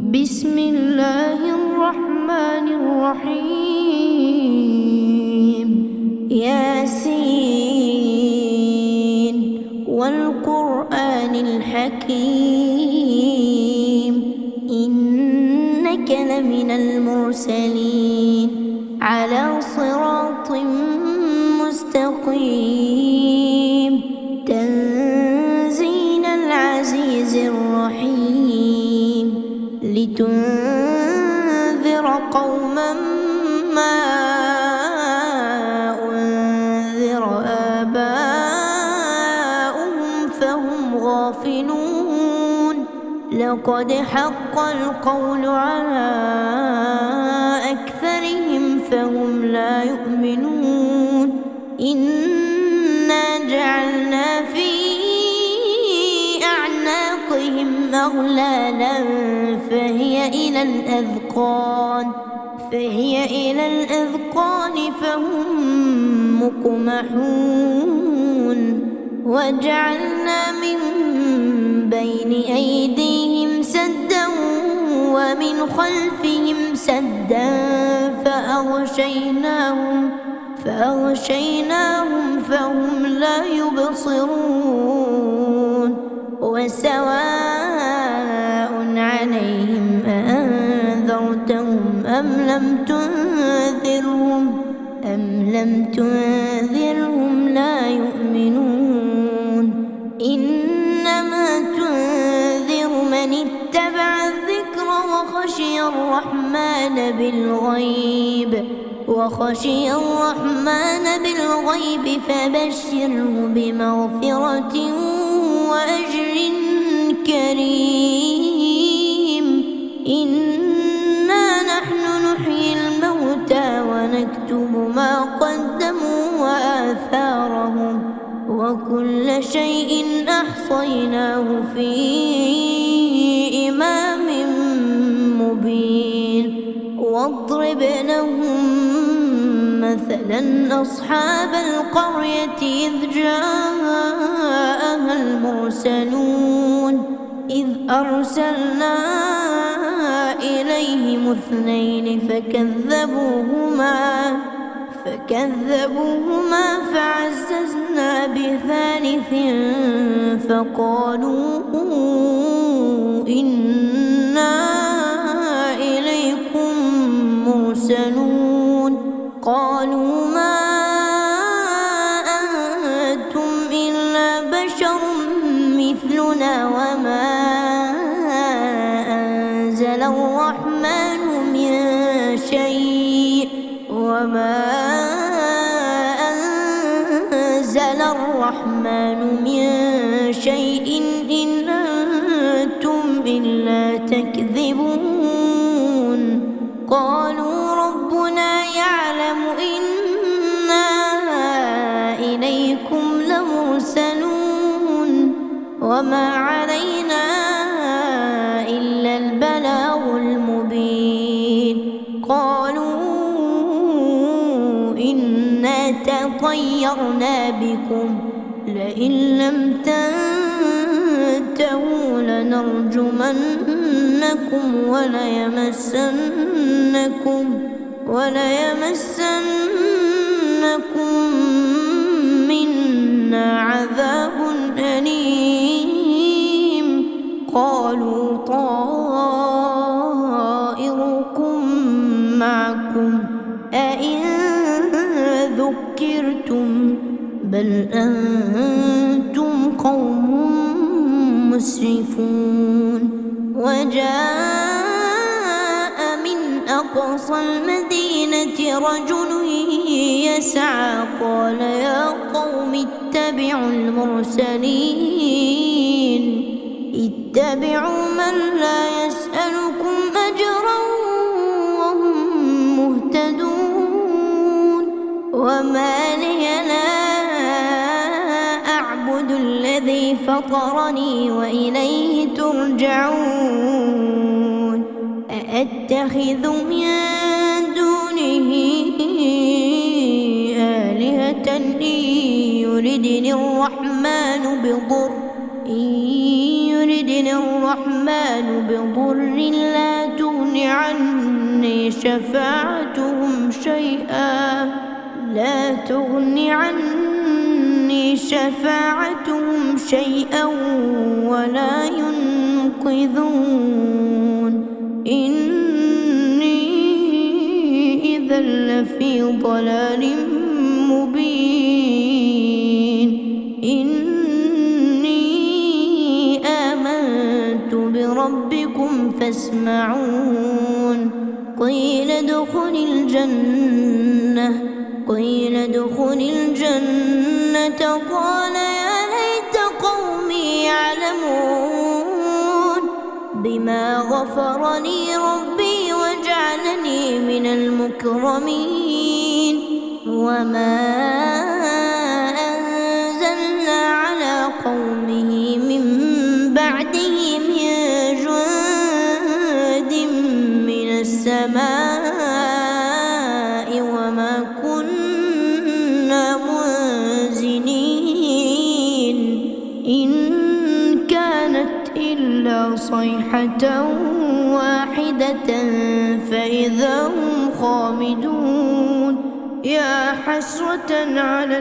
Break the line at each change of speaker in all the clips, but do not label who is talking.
بسم الله الرحمن الرحيم. ياسين والقرآن الحكيم، إنك لمن المرسلين على صراط مستقيم، تنزيل العزيز الرحيم، لتنذر قوما ما أنذر آباؤهم فهم غافلون. لقد حق القول على أكثرهم فهم لا يؤمنون. إنا جعلنا في أعناقهم أغلالا فهي إلى الأذقان فهم مقمحون. وجعلنا من بين أيديهم سدا ومن خلفهم سدا فأغشيناهم فهم لا يبصرون. وسواء عليهم أأنذرتهم أم لم تنذرهم لا يؤمنون. إنما تنذر من اتبع الذكر وخشي الرحمن بالغيب فبشره بمغفرة وأجر كريم. إنا نحن نحيي الموتى ونكتب ما قدموا وآثارهم، وكل شيء أحصيناه في إمام مبين. واضرب لهم مثلا أصحاب القرية إذ جاءها المرسلون، إذ أرسلنا إليهم اثنين فكذبوهما فعززنا بثالث فقالوا إنا إليكم مرسلون. قالوا ما أنتم إلا بشر مثلنا وما أنزل الرحمن من شيء إن أنتم إلا تكذبون. قالوا ربنا يعلم إنا إليكم لمرسلون وما علينا إلا البلاغ المبين. قالوا إنا تطيرنا بكم لئن لم تنتهوا لنرجمنكم وليمسنكم منا عذاب أليم. قالوا طائركم معكم أئن ذكرتم بل أنتم قوم مسرفون. وجاء من أقصى المدينة رجل يسعى قال يا قوم اتبعوا المرسلين، اتبعوا من لا يسألكم أجرا وهم مهتدون. وما لي لا أعبد الذي فطرني وإليه ترجعون. أأتخذ من دونه آلهة إن يردني الرحمن بضر لا عني شفاعتهم شيئا لا تغن عني شفاعتهم شيئا ولا ينقذون إني إذا لفي ضلال مبين إني آمنت بربكم فاسمعون قيل ادخل الجنة قال يا ليت قومي يعلمون بما غفر لي ربي وجعلني من المكرمين وما أنزلنا على قومه من بعده من جند من السماء وما كنا منزلين إن كانت إلا صيحة واحدة فإذا هم خامدون يا حسرة على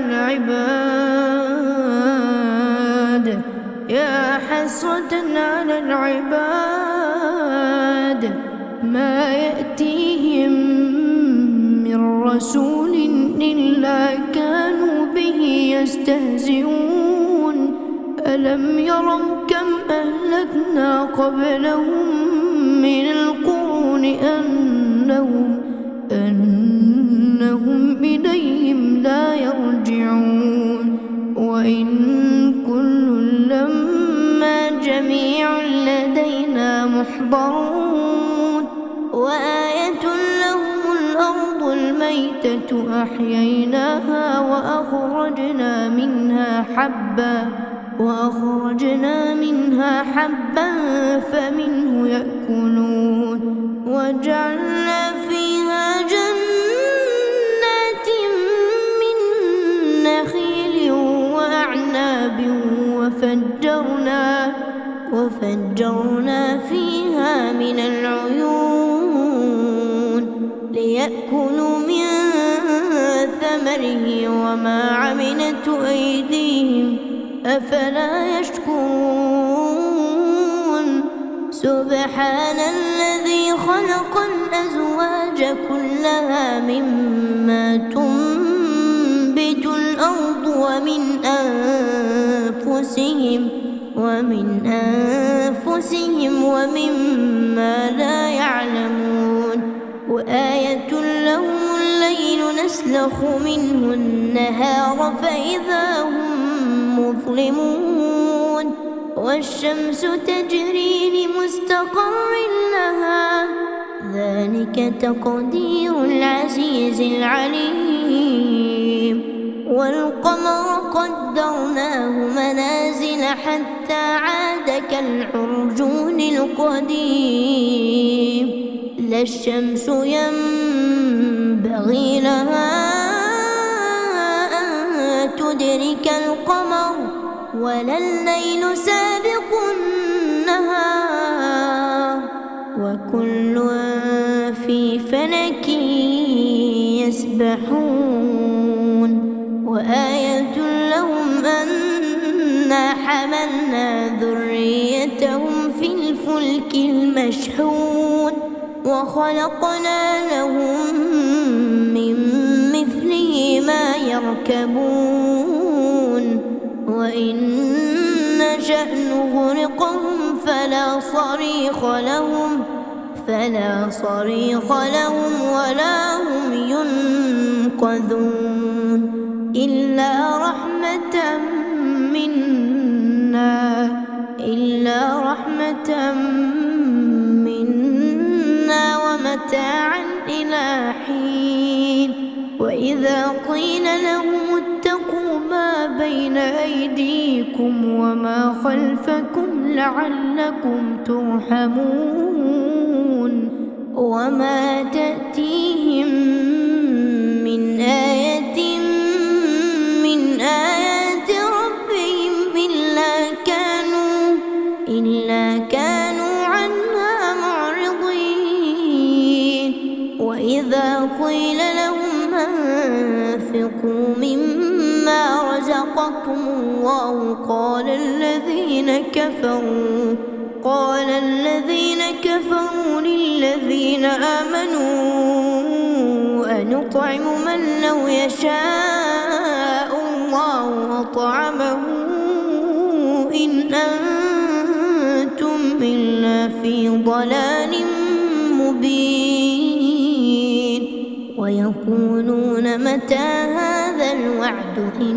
العباد ما يأتيهم من رسول إلا كانوا به يستهزئون ألم يروا كم أهلكنا قبلهم من القرون أنهم إليهم لا يرجعون وإن كل لما جميع لدينا محضرون وآية لهم الأرض الميتة أحييناها وأخرجنا منها حبا فمنه يأكلون وجعلنا فيها جنات من نخيل وأعناب وفجرنا فيها من العيون ليأكلوا من ثمره وما عملته أيديهم أفلا يشكرون سبحان الذي خلق الأزواج كلها مما تنبت الأرض ومن أنفسهم ومما لا يعلمون وآية لهم الليل نسلخ منه النهار فإذا هم مظلمون والشمس تجري لمستقر لها ذلك تقدير العزيز العليم والقمر قدرناه منازل حتى عاد كالعرجون القديم لا الشمس ينبغي لها أن تدرك القمر ولا الليل سابق النهار وكل في فلك يسبحون وآية لهم أنا حملنا ذريتهم في الفلك المشحون وخلقنا لهم من مثله ما يركبون وإن نشأ نغرقهم فلا صريخ لهم ولا هم ينقذون إلا رحمة منا ومتاعا إلى حين وإذا قيل لهم اتقوا ما بين أيديكم وما خلفكم لعلكم ترحمون وما تأتيهم من آية من آيات ربهم إلا كانوا عنها معرضين إذا قيل لهم أنفقوا مما رزقكم الله قال الذين كفروا للذين آمنوا أنطعم من لو يشاء الله أطعمه إن أنتم إلا في ضلال مبين. ويقولون متى هذا الوعد إن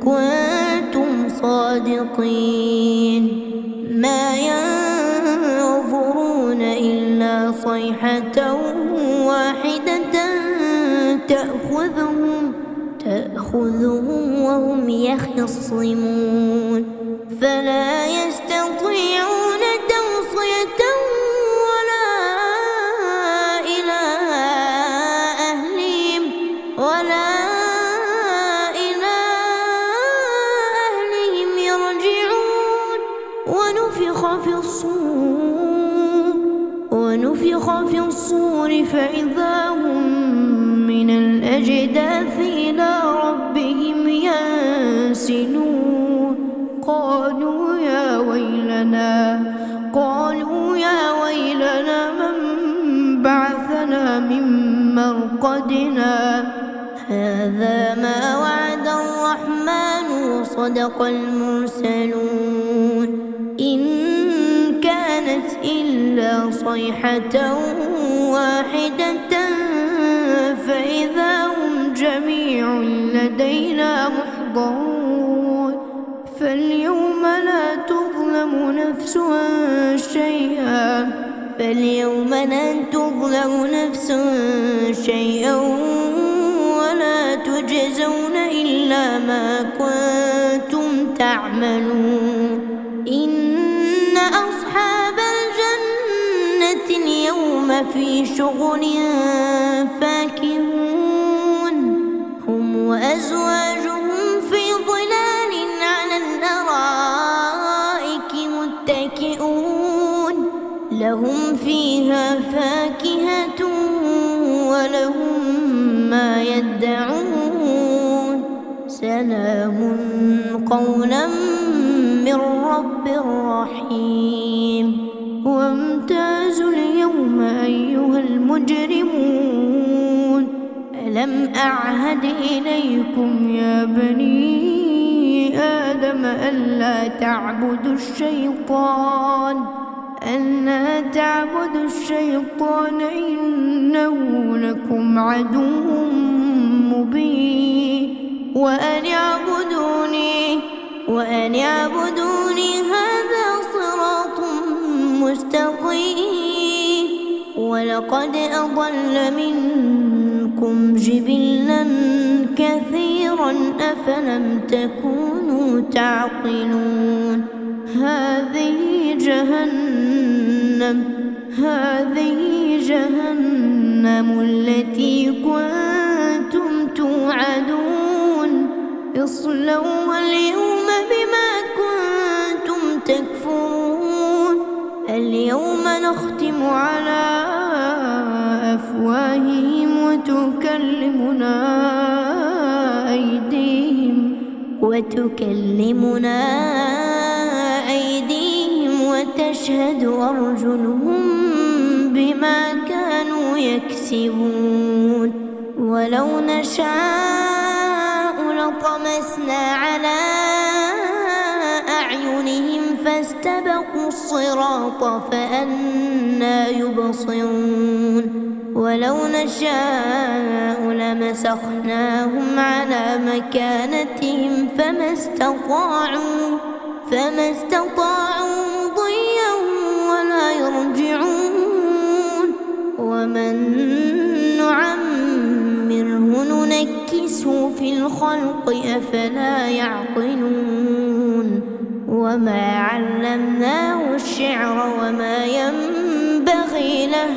كنتم صادقين ما ينظرون إلا صيحة واحدة تأخذهم وهم يخصمون فلا يستطيعون توصية ولا إلى أهلهم يرجعون. ونفخ في الصور فإذا هم من الأجداث إلى ربهم ينسلون. قالوا يا ويلنا من بعثنا من مرقدنا هذا ما وعد الرحمن وصدق المرسلون إن كانت إلا صيحة واحدة فإذا هم جميع لدينا محضرون. فاليوم لا تظلم نفس شيئا ولا تجزون إلا ما كنتم تعملون. إن أصحاب الجنة اليوم في شغل فاكهون هم وأزواجهم في ظلال على الأرائك متكئون لهم فيها فاكهة ولهم ما يدعون سلام قولا من رب رحيم. وامتازوا اليوم أيها المجرمون ألم أعهد إليكم يا بني آدم ألا تعبدوا الشيطان إنه لكم عدو مبين. وأن اعبدوني هذا صراط مستقيم. ولقد أضل منكم جبلا كثيرا أفلم تكونوا تعقلون. هذه جهنم التي كنتم توعدون اصلوها اليوم بما كنتم تكفرون. اليوم نختم على أفواههم وتكلمنا أيديهم وتشهد أرجلهم بما كانوا يكسبون. ولو نشاء لطمسنا على أعينهم فاستبقوا الصراط فأنى يبصرون. ولو نشاء لمسخناهم على مكانتهم فما استطاعوا مضيا ولا يرجعون. ومن نعمره ننكسه في الخلق أفلا يعقلون. وما علمناه الشعر وما ينبغي له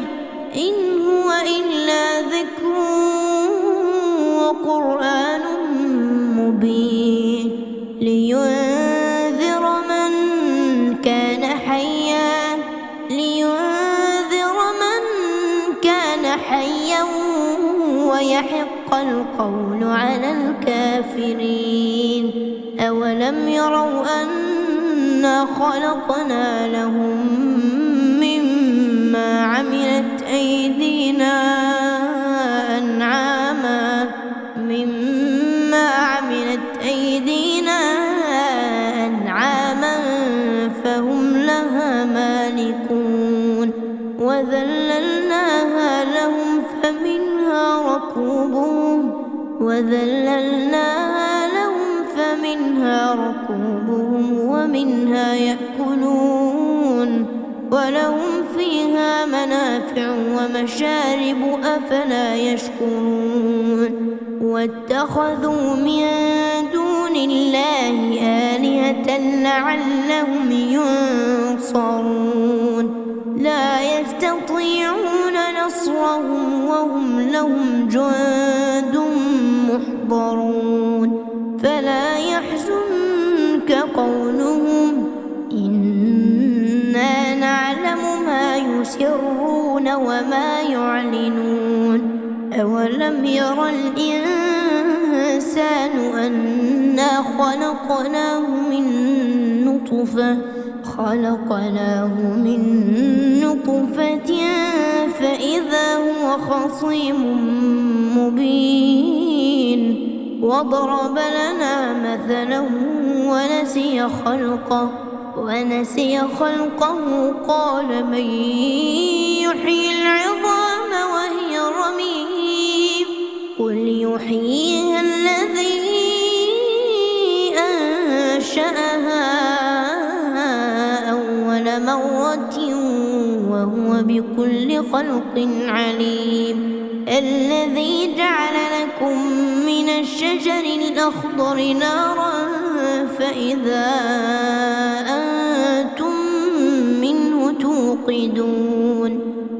إن هو إلا ذكر وقرآن مبين. لينذر من كان حيا ويحق القول على الكافرين. أولم يروا أنا خلقنا لهم مما عملت أيدينا أنعاما فهم لها مالكون وذللناها لهم فمنها ركوبهم ومنها يأكلون ولهم فيها منافع ومشارب أفلا يشكرون. واتخذوا من دون الله آلهة لعلهم ينصرون لا يستطيعون نصرهم وهم لهم جند محضرون. فلا يحزنك قولهم إنا نعلم ما يسرون وما يعلنون. أولم ير الإنسان أنا خلقناه من نطفة فإذا هو خصيم مبين. وضرب لنا مثلا ونسي خلقه قال من يحيي العظام وهي رميم قل يحييها الذي أنشأها أول مرة وهو بكل خلق عليم. الذي جعل لكم من الشجر الأخضر نارا فإذا أنتم منه توقدون.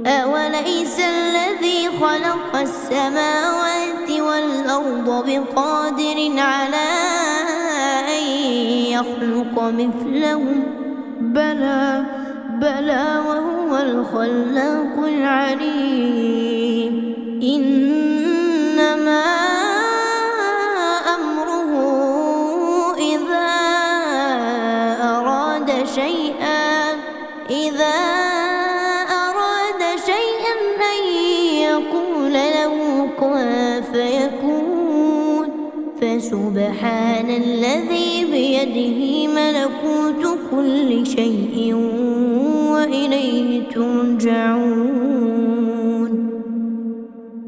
أوليس الذي خلق السماوات والأرض بقادر على أن يخلق مثلهم بلى وهو الخلاق العليم. إنما أمره إذا أراد شيئا أن يقول له كن فيكون. فسبحان الذي بيده ملكوت كل شيء وإليه ترجعون.